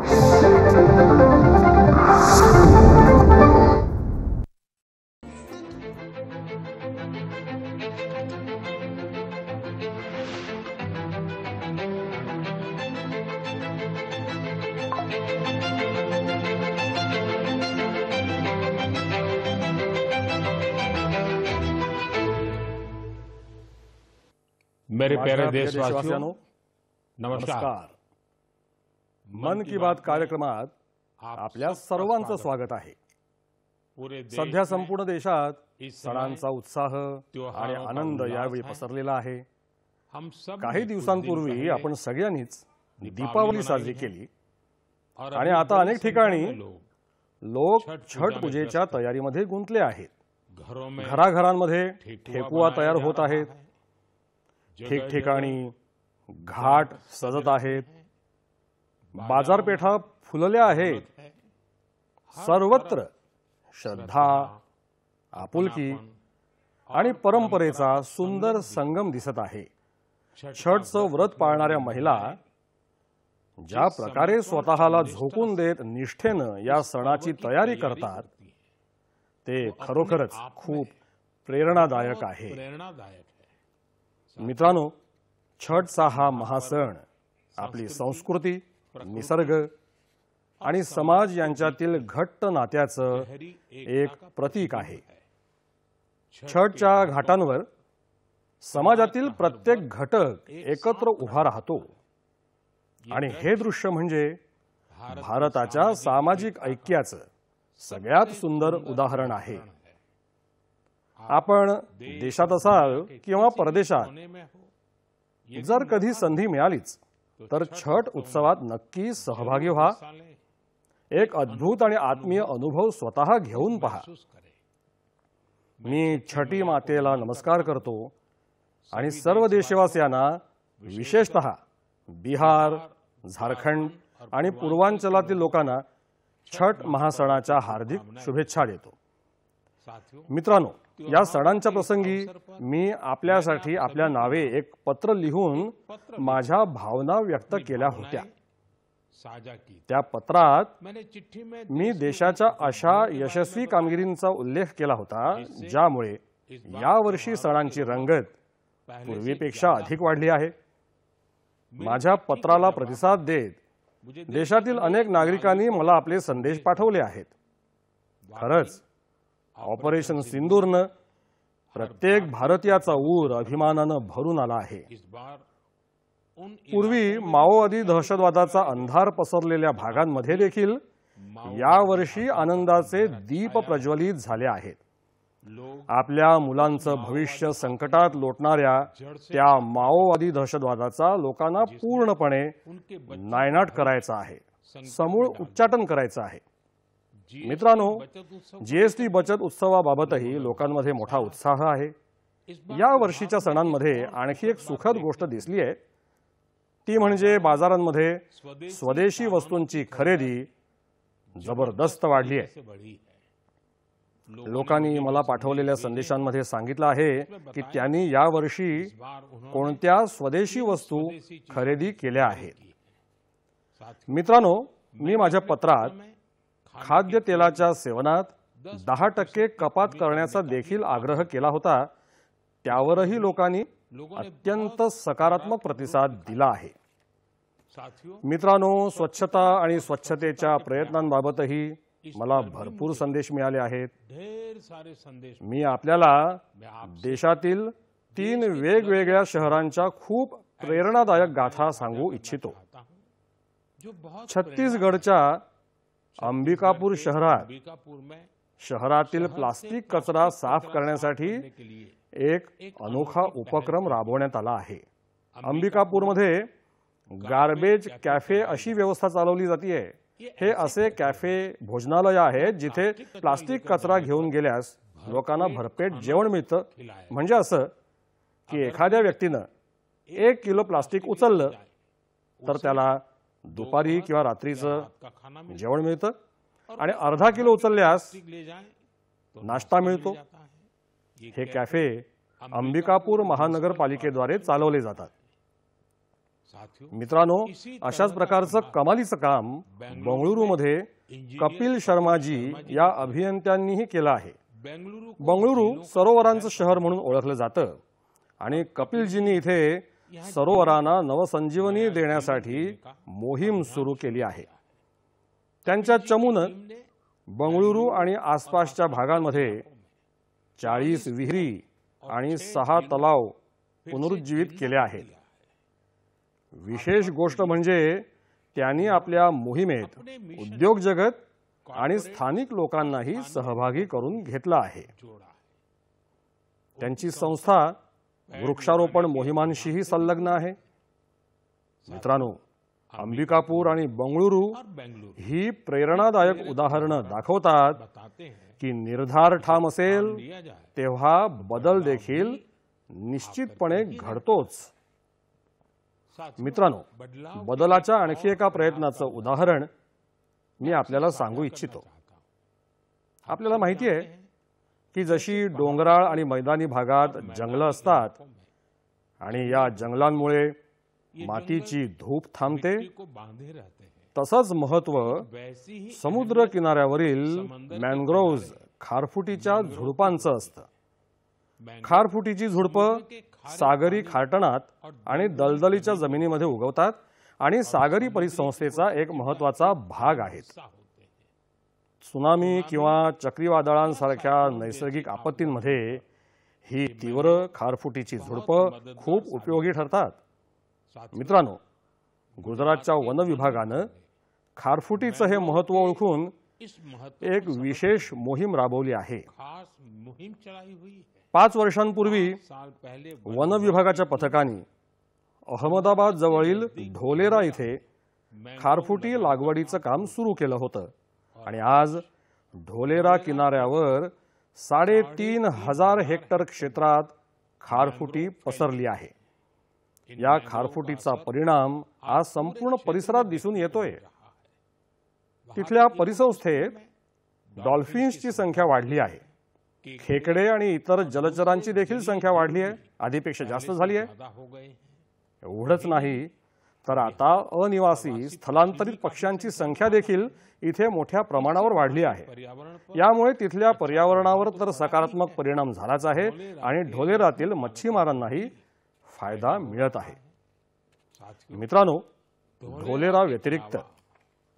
मेरे प्यारे देशवासियों, नमस्कार। मन की बात कार्यक्रमात आपल्या सर्वांचं स्वागत आहे। सध्या संपूर्ण देशात सणांचा उत्साह आणि आनंद यावेळी पसरलेला आहे। काही दिवसांपूर्वी आपण सगळ्यांनीच दीपावली साजरी केली आणि आता अनेक ठिकाणी लोक छठ पूजेच्या तयारीमध्ये गुंतले आहेत। घराघरांमध्ये ठेकुआ तयार होत आहेत, ठिकठिकाणी घाट सजत आहेत, बाजारपेठा फुलल्या आहेत। सर्वत्र श्रद्धा, आपुलकी आणि परंपरेचा सुंदर संगम दिसत आहे। छठचं व्रत पाळणाऱ्या महिला ज्या प्रकारे स्वतःला झोकून देत निष्ठेनं या सणाची तयारी करतात ते खरोखरच खूप प्रेरणादायक आहे। मित्रांनो, छठचा हा महासण आपली संस्कृती, निसर्ग आणि समाज यांच्यातील घट्ट नात्याचं एक प्रतीक आहे। छठच्या घाटांवर समाजातील प्रत्येक घटक एकत्र उभा राहतो आणि हे दृश्य म्हणजे भारताच्या सामाजिक ऐक्याचं सगळ्यात सुंदर उदाहरण आहे। आपण देशात असाल किंवा परदेशात, जर कधी संधी मिळालीच तर छठ उत्सवात नक्की सहभागी व्हा। एक अद्भुत आणि आत्मीय अनुभव स्वतः घेऊन पहा। मी छठी मातेला नमस्कार करतो आणि सर्व देशवासियांना, विशेषतः बिहार, झारखंड आणि पूर्वांचलातील लोकांना छठ महासणाच्या हार्दिक शुभेच्छा देतो। मित्रांनो, या सणांच्या प्रसंगी मी आपल्यासाठी आपल्या नावे एक पत्र लिहून माझ्या भावना व्यक्त केल्या होत्या। त्या पत्रात मी देशाच्या अशा यशस्वी कामगिरींचा उल्लेख केला होता ज्यामुळे यावर्षी सणांची रंगत पूर्वीपेक्षा अधिक वाढली आहे। माझ्या पत्राला प्रतिसाद देत देशातील अनेक नागरिकांनी मला आपले संदेश पाठवले आहेत। खरंच ऑपरेशन सिंदूरनं प्रत्येक भारतीयाचा ऊर अभिमानानं भरून आला आहे। पूर्वी माओवादी दहशतवादाचा अंधार पसरलेल्या भागांमध्ये देखील यावर्षी आनंदाचे दीप प्रज्वलित झाले आहेत। आपल्या मुलांचं भविष्य संकटात लोटणाऱ्या त्या माओवादी दहशतवादाचा लोकांना पूर्णपणे नायनाट करायचा आहे, समूळ उच्चाटन करायचं आहे। मित्रांनो, जीएसटी बचत उत्सवाबाबतही लोकांमध्ये मोठा उत्साह आहे। या वर्षीच्या सणांमध्ये आणखी एक सुखद गोष्ट दिसली आहे, ती म्हणजे बाजारांमध्ये स्वदेशी वस्तूंची खरेदी जबरदस्त वाढली आहे। लोकांनी मला पाठवलेल्या संदेशांमध्ये सांगितलं आहे की त्यांनी यावर्षी कोणत्या स्वदेशी वस्तू खरेदी केल्या आहेत। मित्रांनो, मी माझ्या पत्रात खाद्यतेलाच्या सेवनात 10% कपात करण्याचा देखील आग्रह केला होता। त्यावरही लोकांनी अत्यंत सकारात्मक प्रतिसाद दिला आहे। मित्रांनो, स्वच्छता आणि स्वच्छतेच्या प्रयत्नांबाबतही मला भरपूर संदेश मिळाले आहेत। मी आपल्याला देशातील 3 वेगवेगळ्या शहरांच्या खूप प्रेरणादायक गाथा सांगू इच्छितो। छत्तीसगडच्या अंबिकापूर शहरात शहरातील प्लास्टिक कचरा साफ करण्यासाठी एक अनोखा उपक्रम राबवण्यात आला आहे। अंबिकापूरमध्ये गार्बेज कॅफे अशी व्यवस्था चालवली जाते। हे असे कॅफे भोजनालय आहेत जिथे प्लास्टिक कचरा घेऊन गेल्यास लोकांना भरपेट जेवण मिळतं। म्हणजे असं की एखाद्या व्यक्तीनं 1 किलो प्लास्टिक उचललं तर त्याला दुपारी किंवा रात्रीचं जेवण मिळतं आणि अर्धा किलो उचलल्यास नाश्ता मिळतो। हे कॅफे अंबिकापूर महानगरपालिकेद्वारे चालवले जातात। मित्रांनो, अशाच प्रकारचं कमालीचं काम बंगळुरूमध्ये कपिल शर्माजी या अभियंत्यांनीही केलं आहे. बंगळुरू सरोवरांचं शहर म्हणून ओळखलं जातं आणि कपिलजींनी इथे सरोवरांना नवसंजीवनी देण्यासाठी मोहीम सुरू केली आहे. त्यांच्या चमूनं बंगळुरू आणि आसपासच्या भागांमध्ये 40 विहिरी आणि 6 तलाव पुनरुज्जीवित केले आहेत. विशेष गोष्ट म्हणजे त्यांनी आपल्या मोहिमेत उद्योग जगत आणि स्थानिक लोकांनाही सहभागी करून घेतलं आहे. त्यांची संस्था वृक्षारोपण मोहिमांशीही संलग्न आहे. मित्रांनो, अंबिकापूर आणि बंगळुरू ही प्रेरणादायक उदाहरणं दाखवतात की निर्धार ठाम असेल तेव्हा बदल देखील निश्चितपणे घडतोच. मित्रांनो, बदलाच्या आणखी एका प्रयत्नाचं उदाहरण मी आपल्याला सांगू इच्छितो. आपल्याला माहिती आहे की जशी डोंगराळ आणि मैदानी भागात जंगलं असतात आणि या जंगलांमुळे मातीची धूप थांबते, तसंच महत्त्व समुद्र किनाऱ्यावरील मॅनग्रोव्ज खारफुटीच्या झुडपांचं असतं. खारफुटीची झुडपं सागरी खारटणात आणि दलदलीच्या जमिनीमध्ये उगवतात आणि सागरी परिसंस्थेचा एक महत्त्वाचा भाग आहेत. त्सुनामी किंवा चक्रीवादळांसारख्या नैसर्गिक आपत्तींमध्ये ही तीव्र खारफुटीची झुडपं खूप उपयोगी ठरतात. मित्रांनो, गुजरातच्या वन विभागानं खारफुटीचं हे महत्त्व ओळखून एक विशेष मोहीम राबवली आहे. 5 वर्षांपूर्वी वन विभागाच्या पथकाने अहमदाबाद जवळील ढोलेरा इथे खारफुटी लागवडीचं काम सुरू केलं होतं आणि आज ढोलेरा किनाऱ्यावर 3,500 हेक्टर क्षेत्रात खारफुटी पसरली आहे. या खारफुटीचा परिणाम आज संपूर्ण परिसरात दिसून येतोय. तिथल्या परिसंस्थेत डॉल्फिन्सची संख्या वाढली आहे. खेकडे आणि इतर जलचरांची देखील संख्या वाढली आहे, आधीपेक्षा जास्त झाली आहे. एवढंच नाही तर आता अनिवासी स्थलांतरित पक्ष्यांची संख्या देखील इथे मोठ्या प्रमाणावर वाढली आहे. यामुळे तिथल्या पर्यावरणावर तर सकारात्मक परिणाम झालाच आहे आणि ढोलेरातील मच्छीमारांनाही फायदा मिळत आहे. मित्रांनो, ढोलेरा व्यतिरिक्त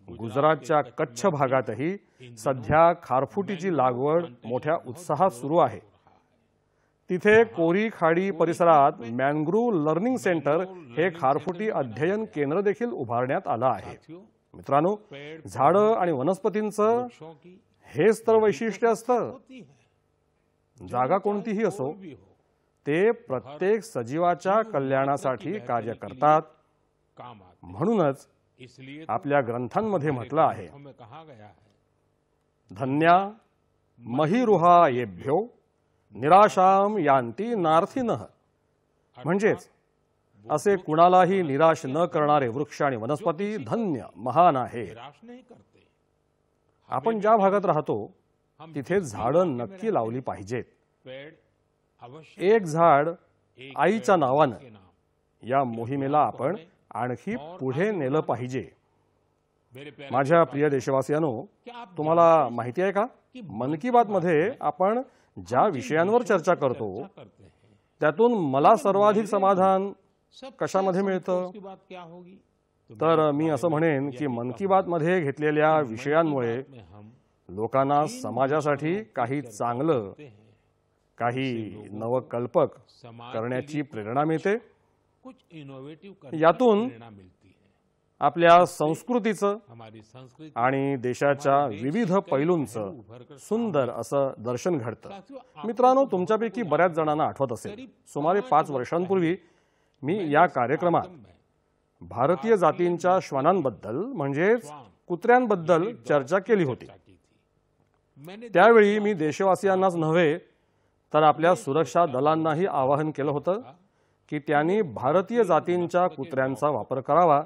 गुजरातच्या कच्छ भागातही सध्या खारफुटीची लागवड मोठ्या उत्साहात सुरू आहे. तिथे कोरी खाडी परिसरात मॅनग्रोव्ह लर्निंग सेंटर हे खारफुटी अध्ययन केंद्र देखील उभारण्यात आलं आहे. मित्रांनो, झाडं आणि वनस्पतींचं हेच तर वैशिष्ट्य असतं. जागा कोणतीही असो, ते प्रत्येक सजीवाच्या कल्याणासाठी कार्य करतात. म्हणूनच आपल्या ग्रंथांमध्ये म्हटलं आहे, धन्या महिरुहा येभ्यो निराशाम यांती नार्थिनः. म्हणजेच असे कुणालाही निराश न करणारे वृक्ष आणि वनस्पती धन्य, महान आहे. आपण ज्या भागात राहतो तिथे झाडं नक्की लावली पाहिजेत. एक झाड आईच्या नावानं या मोहिमेला आपण आणखी पुढे नेलं पाहिजे. माझ्या प्रिय देशवासियांनो, तुम्हाला माहिती आहे का, मन की बात मध्ये आपण ज्या विषयांवर चर्चा करतो त्यातून मला सर्वाधिक समाधान कशामध्ये मिळतं? तर मी असं म्हणेन की मन की बात मध्ये घेतलेल्या विषयांमुळे लोकांना समाजासाठी काही चांगलं, काही नवकल्पक करण्याची प्रेरणा मिळते. यातून आपल्या संस्कृतीचं आणि देशाच्या विविध पैलूंचं सुंदर असं दर्शन घडतं. मित्रांनो, तुमच्यापैकी बऱ्याच जणांना आठवत असेल, सुमारे 5 वर्षांपूर्वी मी या कार्यक्रमात भारतीय जातींच्या श्वानांबद्दल म्हणजेच कुत्र्यांबद्दल चर्चा केली होती. त्यावेळी मी देशवासियांनाच नव्हे तर आपल्या सुरक्षा दलांनाही आवाहन केलं होतं की त्यांनी भारतीय जातींच्या कुत्र्यांचा वापर करावा,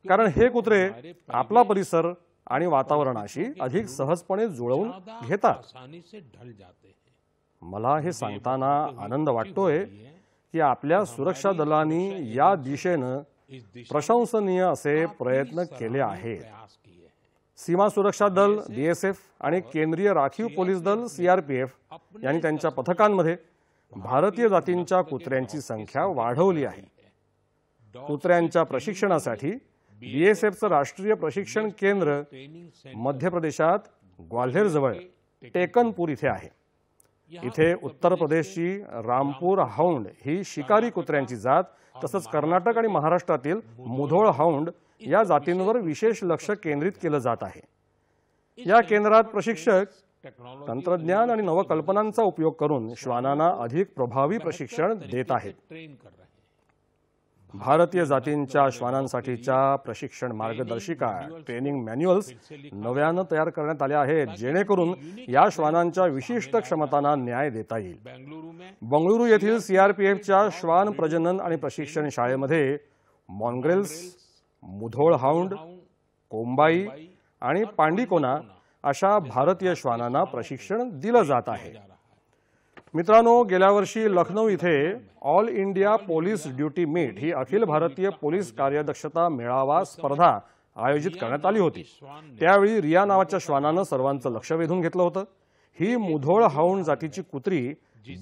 कारण हे कुत्रे आपला परिसर आणि वातावरणाशी अधिक सहजपणे जुळवून घेतात. मला हे सांगताना आनंद वाटतोय की आपल्या सुरक्षा दलांनी या दिशेनं प्रशंसनीय असे प्रयत्न केले आहेत. सीमा सुरक्षा दल BSF आणि केंद्रीय राखीव पोलीस दल CRPF यांनी त्यांच्या पथकांमध्ये भारतीय जातींच्या कुत्र्यांची संख्या वाढवली आहे. कुत्र्यांच्या प्रशिक्षणासाठी BSFचं राष्ट्रीय प्रशिक्षण केंद्र मध्य प्रदेशात ग्वाल्हेर जवळ टेकनपूर इथे आहे. इथे उत्तर प्रदेशची रामपूर हाऊंड ही शिकारी कुत्र्यांची जात, तसंच कर्नाटक आणि महाराष्ट्रातील मुधोळ हाऊंड या जातींवर विशेष लक्ष केंद्रित केलं जात आहे. या केंद्रात प्रशिक्षक तंत्रज्ञान आणि नवकल्पनांचा उपयोग करून श्वानांना अधिक प्रभावी प्रशिक्षण देत आहेत. भारतीय जातींच्या श्वानांसाठीच्या प्रशिक्षण मार्गदर्शिका ट्रेनिंग मॅन्युअल्स नव्यानं तयार करण्यात आल्या आहेत, जेणेकरून या श्वानांच्या विशिष्ट क्षमतांना न्याय देता येईल. बंगळुरू येथील CRPFच्या श्वान प्रजनन आणि प्रशिक्षण शाळेमध्ये मॉन्ग्रेल्स, मुधोळ हाऊंड, कोंबाई आणि पांडिकोना अशा भारतीय श्वानांना प्रशिक्षण दिलं जात आहे. मित्रांनो, गेल्या वर्षी लखनौ इथे all India police duty meet ही अखिल भारतीय पोलीस कार्यदक्षता मेळावा स्पर्धा आयोजित करण्यात आली होती. त्यावेळी रिया नावाच्या श्वानानं सर्वांचं लक्ष वेधून घेतलं होतं. ही मुधोळ हाऊंड जातीची कुत्री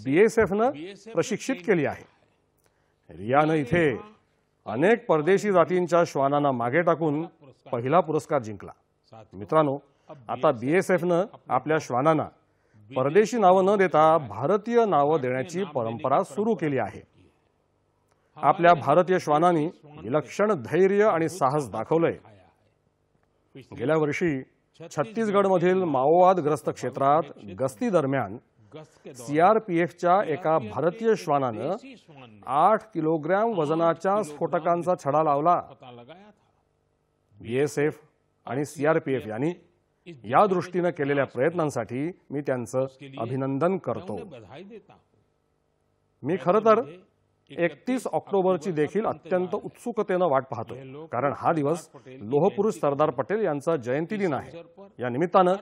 BSFनं प्रशिक्षित केली आहे. रियानं इथे अनेक परदेशी जातींच्या श्वानांना मागे टाकून पहिला पुरस्कार जिंकला. मित्रांनो, आता BSFनं आपल्या श्वानांना परदेशी नावं न देता भारतीय नावं देण्याची परंपरा सुरू केली आहे. आपल्या भारतीय श्वानांनी विलक्षण धैर्य आणि साहस दाखवलंय. गेल्या वर्षी छत्तीसगडमधील माओवादग्रस्त क्षेत्रात गस्ती दरम्यान CRPFच्या एका भारतीय श्वानानं 8 किलोग्रॅम वजनाच्या स्फोटकांचा छडा लावला. BSF आणि CRPF यांनी या दृष्टीनं केलेल्या प्रयत्नांसाठी मी त्यांचं अभिनंदन करतो. मी खरं तर 31 ऑक्टोबरची देखील अत्यंत उत्सुकतेनं वाट पाहतो, कारण हा दिवस लोहपुरुष सरदार पटेल यांचा जयंती दिन आहे. या निमित्तानं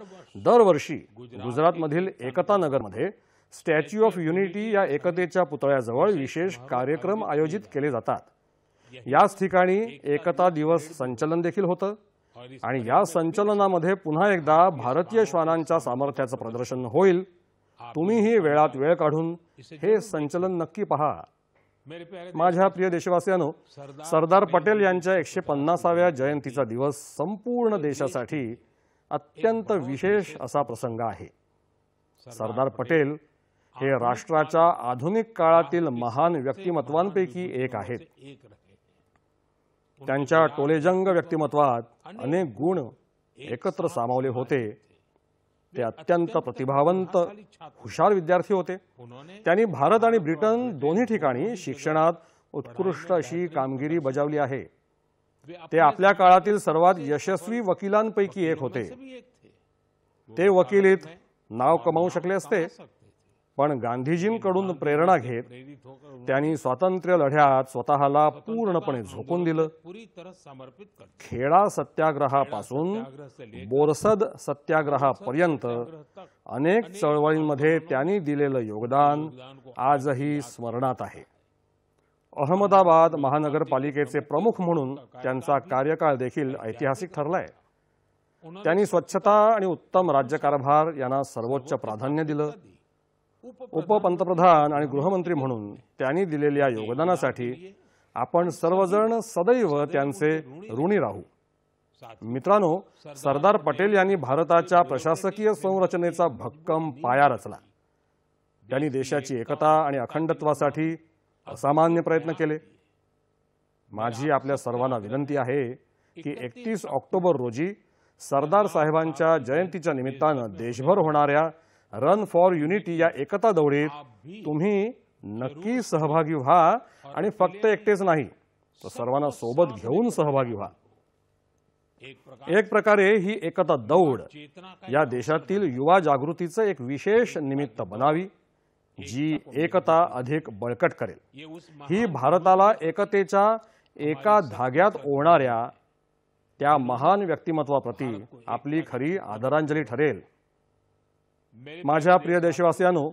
दरवर्षी गुजरातमधील एकता नगरमध्ये स्टॅच्यू ऑफ युनिटी या एकतेच्या पुतळ्याजवळ विशेष कार्यक्रम आयोजित केले जातात. याच ठिकाणी एकता दिवस संचलन देखील होतं आणि या संचलनामध्ये पुन्हा एकदा भारतीय श्वानांच्या सामर्थ्याचं प्रदर्शन होईल. तुम्हीही वेळात वेळ काढून हे संचलन नक्की पहा. माझ्या प्रिय देशवासियांनो, सरदार पटेल यांच्या 150व्या जयंतीचा दिवस संपूर्ण देशासाठी अत्यंत विशेष असा प्रसंग आहे. सरदार पटेल हे राष्ट्राच्या आधुनिक काळातील महान व्यक्तिमत्वांपैकी एक आहेत. त्यांच्या टोलेजंग व्यक्तिमत्वात अनेक गुण एकत्र सामावले होते. ते अत्यंत प्रतिभावंत, हुशार विद्यार्थी होते. त्यांनी भारत आणि ब्रिटन दोन्ही ठिकाणी शिक्षणात उत्कृष्ट अशी कामगिरी बजावली आहे. ते आपल्या काळातील सर्वात यशस्वी वकिलांपैकी एक होते. ते वकिलीत नाव कमावू शकले असते, पण गांधीजींकडून प्रेरणा घेत त्यांनी स्वातंत्र्य लढ्यात स्वतःला पूर्णपणे झोकून दिलं. खेडा सत्याग्रहापासून बोरसद सत्याग्रहापर्यंत अनेक चळवळींमध्ये त्यांनी दिलेलं योगदान आजही स्मरणात आहे. अहमदाबाद महानगरपालिकेचे प्रमुख म्हणून त्यांचा कार्यकाळ देखील ऐतिहासिक ठरलाय. त्यांनी स्वच्छता आणि उत्तम राज्यकारभार यांना सर्वोच्च प्राधान्य दिलं. उपपंतप्रधान आणि गृहमंत्री म्हणून त्यांनी दिलेल्या योगदानासाठी आपण सर्वजण सदैव त्यांचे ऋणी राहू. मित्रांनो, सरदार पटेल यांनी भारताच्या प्रशासकीय संरचनेचा भक्कम पाया रचला. त्यांनी देशाची एकता आणि अखंडत्वासाठी असामान्य प्रयत्न केले. माझी आपल्या सर्वांना विनंती आहे की 31 ऑक्टोबर रोजी सरदार साहेबांच्या जयंतीच्या निमित्तानं देशभर होणाऱ्या रन फॉर युनिटी या एकता दौडीत तुम्ही नक्की सहभागी व्हा आणि फक्त एकटेच नाही तर सर्वांना सोबत घेऊन सहभागी व्हा. एक प्रकारे ही एकता दौड या देशातील युवा जागृतीचं एक विशेष निमित्त बनावी, जी एकता अधिक बळकट करेल. ही भारताला एकतेच्या एका धाग्यात ओढणाऱ्या त्या महान व्यक्तिमत्वाप्रती आपली खरी आदरांजली ठरेल. माझ्या प्रिय देशवासियांनो,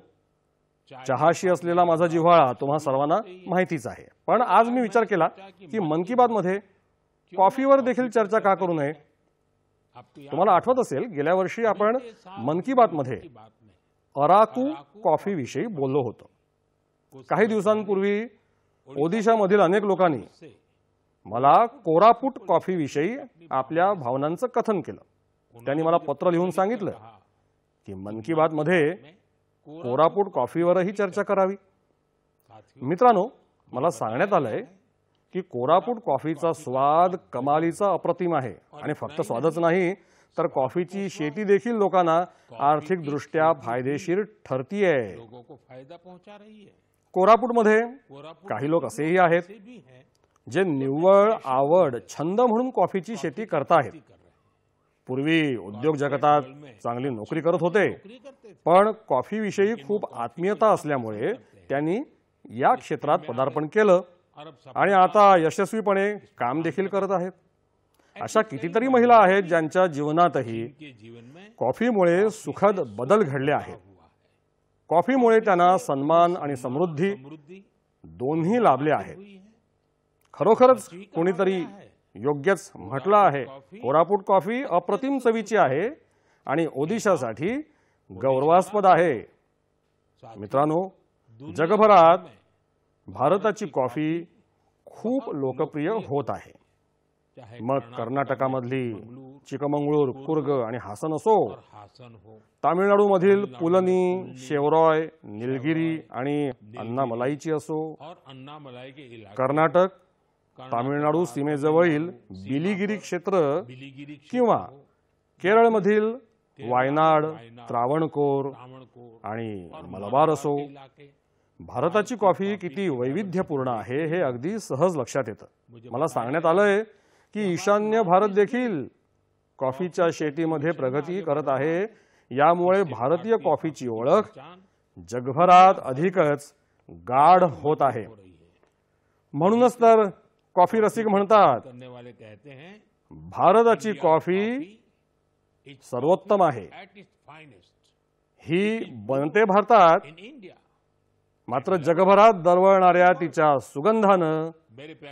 चहाशी असलेला माझा जिव्हाळा तुम्हा सर्वांना माहितीच आहे, पण आज मी विचार केला की मन की बात मध्ये कॉफीवर देखील चर्चा का करू नये. तुम्हाला आठवत असेल, गेल्या वर्षी आपण मन की बात मध्ये अराकू कॉफी विषयी बोललो होतो. काही दिवसांपूर्वी ओदिशामधील अनेक लोकांनी मला कोरापुट कॉफी विषयी आपल्या भावनांचं कथन केलं. त्यांनी मला पत्र लिहून सांगितलं की मन की बात मध्ये कोरापुट कॉफीवरही चर्चा करावी. मित्रांनो, मला सांगण्यात आलंय की कोरापुट कॉफीचा स्वाद कमालीचा अप्रतिम आहे, आणि फक्त स्वादच नाही तर कॉफीची शेती देखील लोकांना आर्थिक दृष्ट्या फायदेशीर ठरतीये. कोरापुटमध्ये काही लोक असेही आहेत जे निव्वळ आवड, छंद म्हणून कॉफीची शेती करताहेत. पूर्वी उद्योग जगतात चांगली नोकरी करत होते, पण कॉफीविषयी खूप आत्मीयता असल्यामुळे त्यांनी या क्षेत्रात पदार्पण केलं आणि आता यशस्वीपणे काम देखील करत आहेत. अशा कितीतरी महिला आहेत ज्यांच्या जीवनातही कॉफीमुळे सुखद बदल घडले आहेत. कॉफीमुळे त्यांना सन्मान आणि समृद्धी दोन्ही लाभले आहेत. खरोखरच कोणीतरी योग्यच म्हटलं आहे, कोरापुट कॉफी अप्रतिम चवीची आहे आणि ओदिशासाठी गौरवास्पद आहे. मित्रांनो, जगभरात भारताची कॉफी खूप लोकप्रिय होत आहे. मग कर्नाटकामधली चिकमंगळूर, कुर्ग आणि हासन असो, तामिळनाडूमधील पुलनी, शेवरॉय, निलगिरी आणि अन्नामलाईची असो, कर्नाटक, तामिळनाडू सीमेजवळील बिलिगिरी क्षेत्र किंवा केरळमधील वायनाड, त्रावणकोर आणि मलबार असो, भारताची कॉफी किती वैविध्यपूर्ण आहे हे अगदी सहज लक्षात येतं. मला सांगण्यात आलंय की ईशान्य भारत देखील कॉफीच्या शेतीमध्ये प्रगती करत आहे. यामुळे भारतीय कॉफीची ओळख जगभरात अधिकच गाढ होत आहे. म्हणूनच तर कॉफी रसिक म्हणतात, भारताची कॉफी सर्वोत्तम आहे. ही बनते भारतात, मात्र जगभरात दरवळणाऱ्या तिच्या सुगंधानं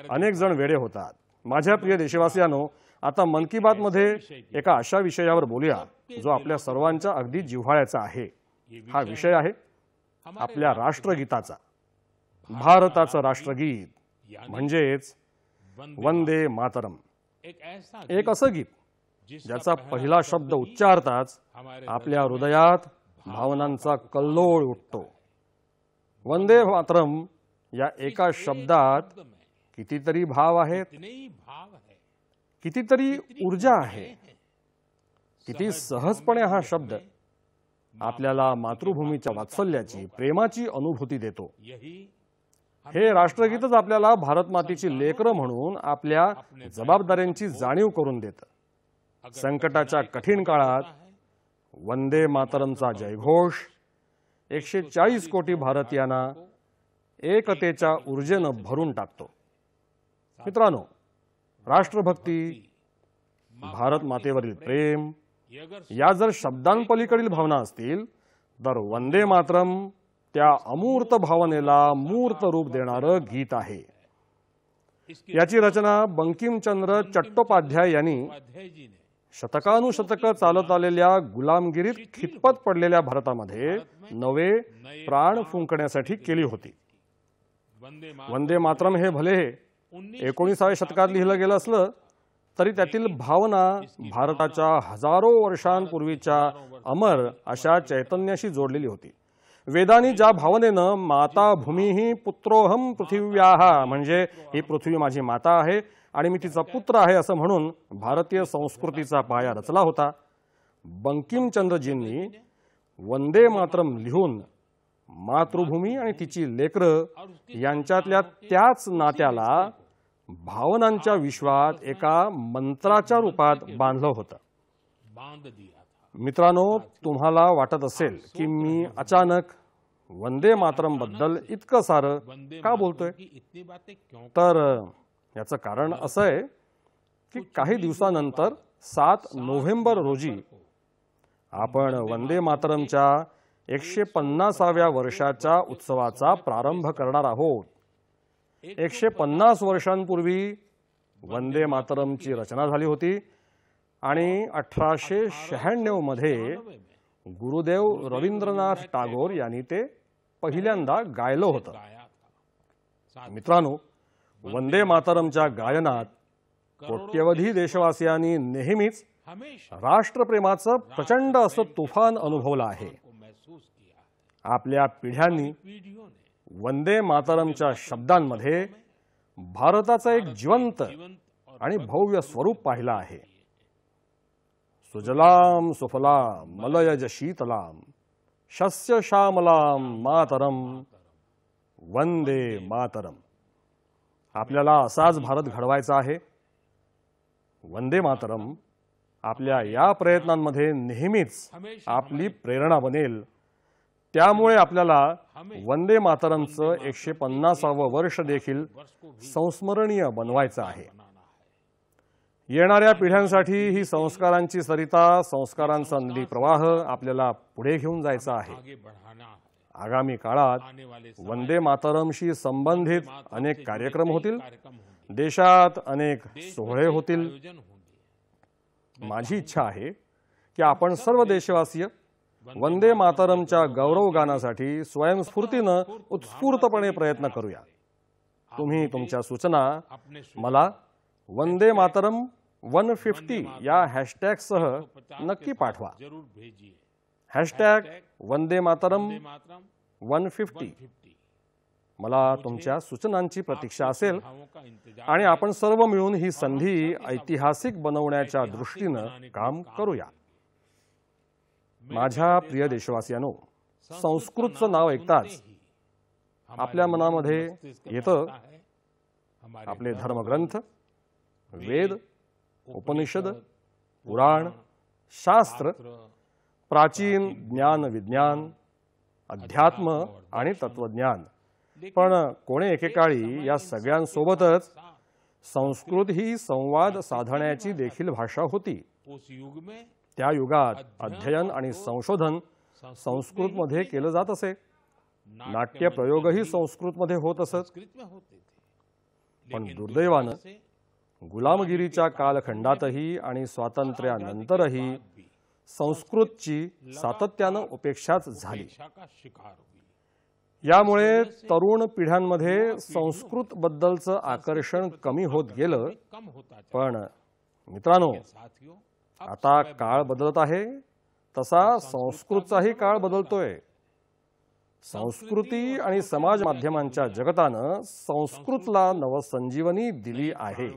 अनेक जण वेडे होतात. माझ्या प्रिय देशवासियांनो, आता मन की बात मध्ये एका अशा विषयावर बोलूया जो आपल्या सर्वांच्या अगदी जिव्हाळ्याचा आहे. हा विषय आहे आपल्या राष्ट्रगीताचा. भारताचं राष्ट्रगीत म्हणजेच वंदे मातरम. एक असं गीत ज्याचा पहिला शब्द उच्चारताच आपल्या हृदयात भावनांचा कल्लोळ उठतो. वंदे मातरम या एका शब्दात कितीतरी भाव आहेत, कितीतरी ऊर्जा आहे. किती सहजपणे हा शब्द आपल्याला मातृभूमीच्या वात्सल्याची, प्रेमाची अनुभूती देतो. हे राष्ट्रगीतच आपल्याला भारत मातेची लेकरं म्हणून आपल्या जबाबदाऱ्यांची जाणीव करून देतं. संकटाच्या कठीण काळात वंदे मातरमचा जयघोष 140 कोटी भारतीयांना एकतेच्या ऊर्जेनं भरून टाकतो. मित्रांनो, राष्ट्रभक्ती, भारत मातेवरील प्रेम या जर शब्दांपलीकडील भावना असतील तर वंदे मातरम त्या अमूर्त भावनेला मूर्त रूप देणारं गीत आहे. याची रचना बंकिमचंद्र चट्टोपाध्याय यांनी शतकानुशतकं चालत आलेल्या गुलामगिरीत खितपत पडलेल्या भारतामध्ये नवे प्राण फुंकण्यासाठी केली होती. वंदे मातरम हे भले 19व्या शतकात लिहिलं गेलं असलं तरी त्यातील भावना भारताच्या हजारो वर्षांपूर्वीच्या अमर अशा चैतन्याशी जोडलेली होती. वेदांनी ज्या भावनेनं माता भूमी पुत्रोहम पृथिव्याः म्हणजे ही पृथ्वी माझी माता आहे आणि मी तिचा पुत्र आहे असं म्हणून भारतीय संस्कृतीचा पाया रचला होता, बंकिमचंद्रजींनी वंदे मातरम लिहून मातृभूमी आणि तिची लेकरं यांच्यातल्या त्याच नात्याला भावनांच्या विश्वात एका मंत्राच्या रूपात बांधलं होतं. मित्रांनो, तुम्हाला वाटत असेल की मी अचानक वंदे मातरम बद्दल इतकं सारं का बोलतोय, तर याचं कारण असं आहे की काही दिवसानंतर 7 नोव्हेंबर रोजी आपण वंदे मातरमच्या 150व्या वर्षाच्या उत्सवाचा प्रारंभ करणार आहोत. 150 वर्षांपूर्वी वंदे मातरमची रचना झाली होती आणि 1896 मध्ये गुरुदेव रवींद्रनाथ टागोर यांनी ते पहिल्यांदा गायलं होतं. मित्रांनो, वंदे मातरमच्या गायनात कोट्यवधी देशवासियांनी नेहमीच राष्ट्रप्रेमाचं प्रचंड असं तुफान अनुभवलं आहे. आपल्या पिढ्यांनी वंदे मातरमच्या शब्दांमध्ये भारताचं एक जिवंत आणि भव्य स्वरूप पाहिलं आहे. सुजलाम सुफलाम मलयज शीतलाम शस्य श्यामलाम मातरम वंदे मातरम. आपल्याला असाच भारत घडवायचा आहे. वंदे मातरम आपल्या या प्रयत्नांमध्ये नेहमीच आपली प्रेरणा बनेल. त्यामुळे आपल्याला वंदे मातरमचं 150वं वर्ष देखील संस्मरणीय बनवायचं आहे. येणाऱ्या पिढ्यांसाठी ही संस्कारांची सरिता, संस्कारांचा नदी प्रवाह आपल्याला पुढे घेऊन जायचा आहे. आगामी काळात वंदे मातरमशी संबंधित अनेक कार्यक्रम होतील. देशात अनेक सोहळे होतील. माझी इच्छा आहे की आपण सर्व देशवासीय वंदे मातरमच्या गौरवगानासाठी स्वयंस्फूर्तीनं उत्स्फूर्तपणे प्रयत्न करूया. तुम्ही तुमच्या सूचना मला वंदे मातरम 150 या हॅशटॅगसह नक्की पाठवा. हॅशटॅग वंदे मातरम 150. मला तुमच्या सूचनांची प्रतीक्षा असेल आणि आपण सर्व मिळून ही संधी ऐतिहासिक बनवण्याच्या दृष्टीनं काम करूया. माझ्या प्रिय देशवासियांनो, संस्कृतचं नाव ऐकताच आपल्या मनामध्ये येतं आपले धर्मग्रंथ, वेद, उपनिषद, पुराण, शास्त्र, प्राचीन ज्ञान विज्ञान, अध्यात्म आणि तत्वज्ञान. पण कोणे एकेकाळी या सगळ्यांसोबतच संस्कृत ही संवाद साधण्याची देखील भाषा होती. त्या युगात अध्ययन आणि संशोधन संस्कृतमध्ये केलं जात असे. नाट्य प्रयोगही संस्कृतमध्ये होत असत. पण दुर्दैवानं गुलामगिरीच्या कालखंडातही आणि स्वातंत्र्यानंतरही संस्कृतची सातत्यानं उपेक्षाच झाली. यामुळे तरुण पिढ्यांमध्ये संस्कृत बद्दलचं आकर्षण कमी होत गेलं. पण मित्रांनो, आता काळ बदलत आहे तसा संस्कृतचाही काळ बदलतोय. संस्कृती आणि समाज माध्यमांच्या जगतानं संस्कृतला नवसंजीवनी दिली आहे.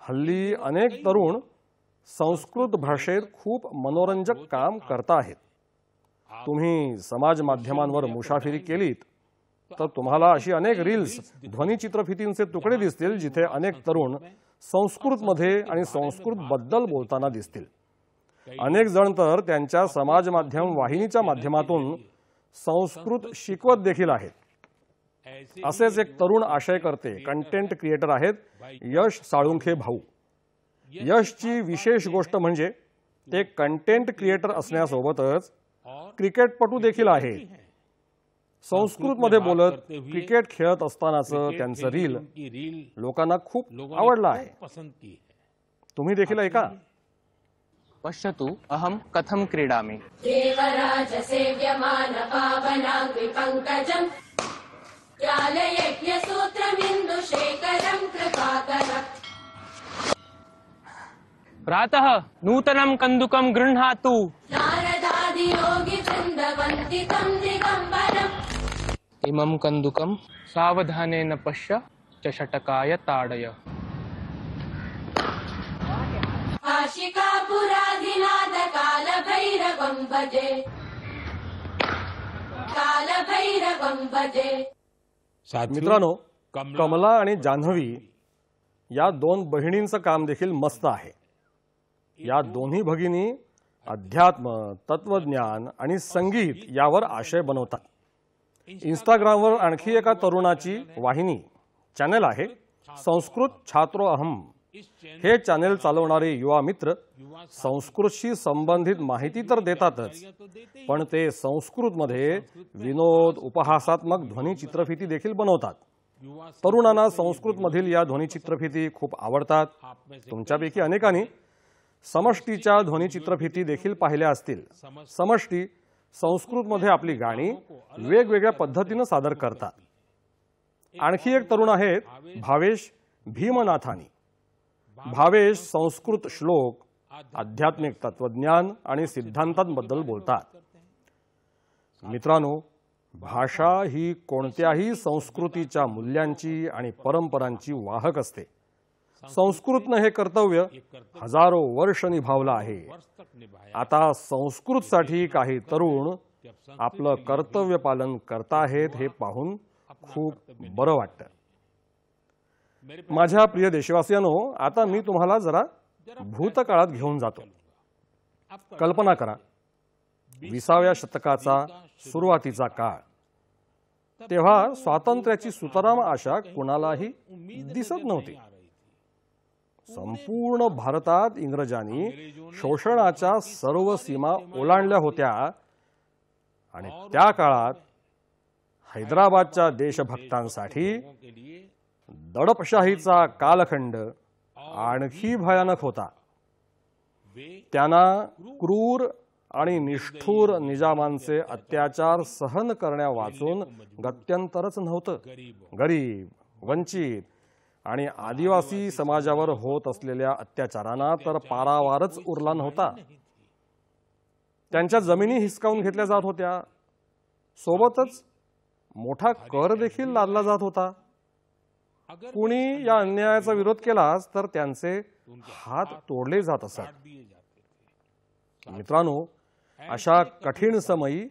हल्ली अनेक तरुण संस्कृत भाषेत खूप मनोरंजक काम करत आहेत. तुम्ही समाज माध्यमांवर मुसाफिरी केलीत तर तुम्हाला अशी अनेक रील्स, ध्वनिचित्रफितींचे तुकडे दिसतील जिथे अनेक तरुण संस्कृतमध्ये आणि संस्कृत बद्दल बोलताना दिसतील. अनेक जण तर त्यांच्या समाज माध्यम वाहिनीच्या माध्यमातून संस्कृत शिकवत देखील आहेत. असेच एक तरुण आशयकर्ते, कंटेंट क्रिएटर आहेत यश साळुंखे भाऊ. यशची विशेष गोष्ट म्हणजे ते कंटेंट क्रिएटर असण्यासोबतच क्रिकेटपटू देखील आहे. संस्कृतमध्ये बोलत क्रिकेट खेळत असतानाचं त्यांचं रील लोकांना खूप आवडलं आहे. तुम्ही देखील ऐका. पश्यतु अहम कथम क्रीडामि. देवराज सेव्यमान पावनाग्नि पंकजं ज्ञानयज्ञ सूत्रमिन्दु शेखरं कृपाकरम्. प्रातः नूतनं कन्दुकं गृह्णातु. नारदादि योगी वृन्दवन्दितं दिगम्बरम्. इमं कन्दुकं सावधानेन पश्य चषटकाय ताडय. काशिकापुराधिनाथ कालभैरवं भजे कालभैरवं भजे. मित्रांनो, कमला आणि जान्हवी या दोन बहिणींचं काम देखील मस्त आहे. या दोन्ही भगिनी अध्यात्म, तत्वज्ञान आणि संगीत यावर आशय बनवतात. इंस्टाग्रामवर आणखी एका तरुणाची वाहिनी, चॅनल आहे संस्कृत छात्रो अहम. हे चॅनेल चालवणारे युवा मित्र संस्कृतशी संबंधित माहिती तर देतातच, पण ते संस्कृतमध्ये विनोद, उपहासात्मक ध्वनी चित्रफिती देखील बनवतात. तरुणांना संस्कृतमधील या ध्वनी चित्रफिती खूप आवडतात. तुमच्यापैकी अनेकांनी समष्टीच्या ध्वनी चित्रफिती देखील पाहिल्या असतील. समष्टी संस्कृतमध्ये आपली गाणी वेगवेगळ्या पद्धतीनं सादर करतात. आणखी एक तरुण आहेत भावेश भीमनाथानी. भावेश संस्कृत श्लोक, आध्यात्मिक तत्वज्ञान आणि सिद्धांतांबद्दल बोलतात. मित्रांनो, भाषा ही कोणत्याही संस्कृतीच्या मूल्यांची आणि परंपरांची वाहक असते. संस्कृतनं हे कर्तव्य हजारो वर्ष निभावलं आहे. आता संस्कृतसाठी काही तरुण आपलं कर्तव्य पालन करताहेत हे पाहून खूप बरं वाटतं. माझ्या प्रिय देशवासियांनो, आता मी तुम्हाला जरा भूतकाळात घेऊन जातो. कल्पना करा, 20व्या शतकाचा सुरुवातीचा काळ. तेव्हा स्वातंत्र्याची सुतराम आशा कुणालाही दिसत नव्हती. संपूर्ण भारतात इंग्रजांनी शोषणाच्या सर्व सीमा ओलांडल्या होत्या आणि त्या काळात हैदराबादच्या देशभक्तांसाठी दडपशाहीचा कालखंड आणखी भयानक होता. त्यांना क्रूर आणि निष्ठुर निजामांचे अत्याचार सहन करण्यावाचून गत्यंतरच नव्हतं. गरीब, वंचित आणि आदिवासी समाजावर होत असलेल्या अत्याचारांना तर पारावारच उरला नव्हता. त्यांच्या जमिनी हिसकावून घेतल्या जात होत्या. सोबतच मोठा कर देखील लादला जात होता. कुणी या अन्यायाचा विरोध केलाच तर त्यांचे हात तोडले जात असत. मित्रांनो, अशा कठीण समयी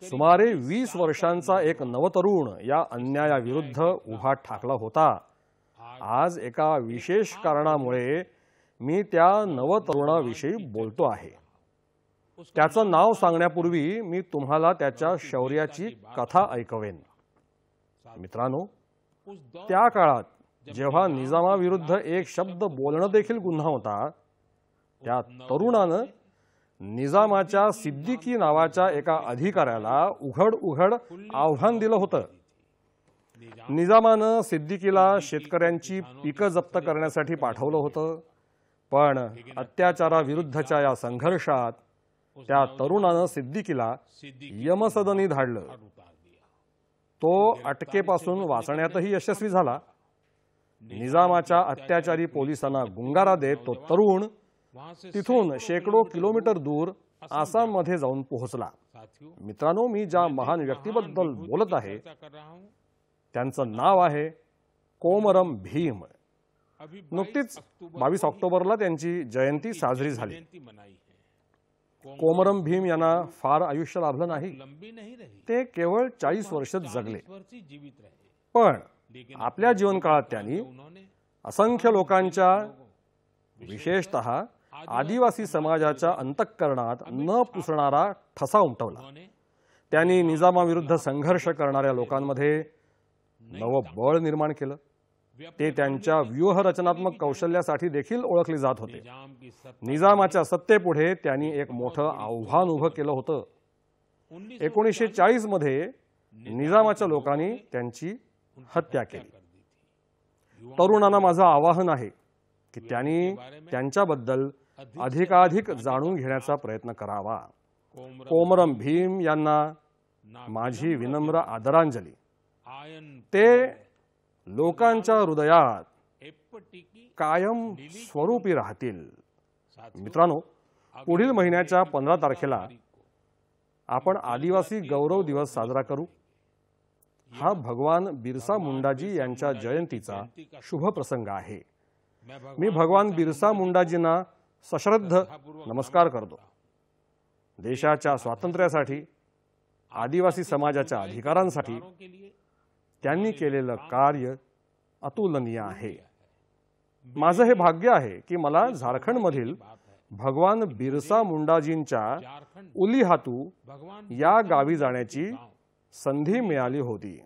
सुमारे 20 वर्षांचा एक नवतरुण या अन्यायाविरुद्ध उभा ठाकला होता. आज एका विशेष कारणामुळे मी त्या नवतरुणाविषयी बोलतो आहे. त्याचं नाव सांगण्यापूर्वी मी तुम्हाला त्याच्या शौर्याची कथा ऐकवेन. मित्रांनो, त्या काळात जेव्हा निजामाविरुद्ध एक शब्द बोलणं देखील गुन्हा होता, त्या तरुणानं निजामाच्या सिद्दीकी नावाच्या एका अधिकाऱ्याला उघड आव्हान दिलं होतं. निजामानं सिद्दीकीला शेतकऱ्यांची पिकं जप्त करण्यासाठी पाठवलं होतं, पण अत्याचाराविरुद्धच्या या संघर्षात त्या तरुणानं सिद्दीकीला यमसदनी धाडलं. तो अटकेपासून वाचण्यातही यशस्वी झाला. निजामाच्या अत्याचारी पोलिसांना गुंगारा देत तो तरुण तिथून शेकडो किलोमीटर दूर आसाममध्ये जाऊन पोहोचला. मित्रांनो, मी ज्या महान व्यक्तीबद्दल बोलत आहे त्यांचं नाव आहे कोमरम भीम. नुकतीच 22 ऑक्टोबरला त्यांची जयंती साजरी झाली. कोमरम भीम यांना फार आयुष्य लाभलं नाही. ते केवळ 40 वर्षच जगले. पण आपल्या जीवनकाळात त्यांनी असंख्य लोकांच्या, विशेषतः आदिवासी समाजाच्या अंतःकरणात न पुसणारा ठसा उमटवला. त्यांनी निजामाविरुद्ध संघर्ष करणाऱ्या लोकांमध्ये नवं बळ निर्माण केलं. ते त्यांच्या व्यूहरचनात्मक कौशल्यासाठी देखील ओळखले जात होते. निजामाच्या सत्तेपुढे त्यांनी एक मोठं आव्हान उभं केलं होतं. 1940 मध्ये निजामाच्या लोकांनी त्यांची हत्या केली. तरुणांना माझं आवाहन आहे की त्यांनी त्यांच्याबद्दल अधिकाधिक जाणून घेण्याचा प्रयत्न करावा. कोमरम भीम यांना माझी विनम्र आदरांजली. ते लोकांच्या हृदयात कायम स्वरूपी राहतील. मित्रांनो, पुढील महिन्याच्या 15 तारखेला आपण आदिवासी गौरव दिवस साजरा करू. हा भगवान बिरसा मुंडाजी यांच्या जयंतीचा शुभ प्रसंग आहे. मी भगवान बिरसा मुंडाजींना सश्रद्ध नमस्कार करतो. देशाच्या स्वातंत्र्यासाठी, आदिवासी समाजाच्या अधिकारांसाठी त्यांनी केलेलं कार्य अतुलनीय आहे. माझं हे भाग्य आहे की मला झारखंडमधील भगवान बिरसा मुंडाजींच्या उलीहातू या गावी जाण्याची संधी मिळाली होती.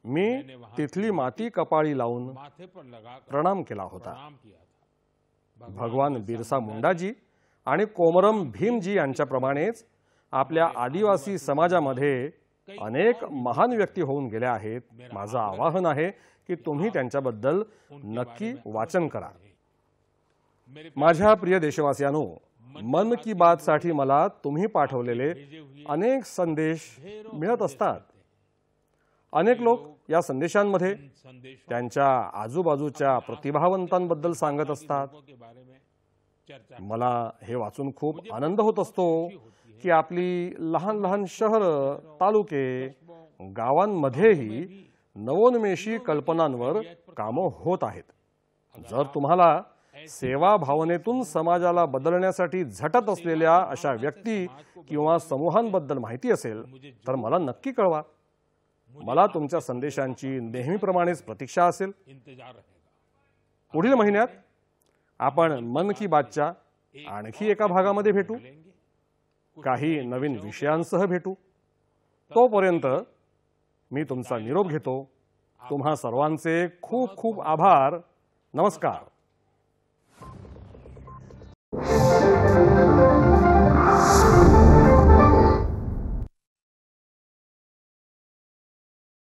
मी तिथली माती कपाळी लावून प्रणाम केला होता. भगवान बिरसा मुंडाजी आणि कोमरम भीमजी यांच्याप्रमाणेच आपल्या आदिवासी समाजामध्ये अनेक महान व्यक्ती होऊन गेल्या आहेत. माझं आवाहन आहे की तुम्ही त्यांच्याबद्दल नक्की वाचन करा. माझ्या प्रिय देशवासियांनो, मन की बात साठी मला तुम्ही पाठवलेले अनेक संदेश मिळत असतात. अनेक लोक या संदेशांमध्ये त्यांच्या आजूबाजूच्या प्रतिभावंतांबद्दल सांगत असतात. मला हे वाचून खूप आनंद होत असतो की आपली लहान लहान शहरं, तालुके, गावांमध्येही नवोन्मेषी कल्पनांवर कामं होत आहेत. जर तुम्हाला सेवा भावनेतून समाजाला बदलण्यासाठी झटत असलेल्या अशा व्यक्ती किंवा समूहांबद्दल माहिती असेल तर मला नक्की कळवा. मला तुमच्या संदेशांची नेहमीप्रमाणेच प्रतीक्षा असेल. पुढील महिन्यात आपण मन की बातच्या आणखी एका भागामध्ये भेटू. काही नवीन विषयांसह भेटू. तोपर्यंत मी तुमचा निरोप घेतो. तुम्हा सर्वांचे खूप खूप आभार. नमस्कार.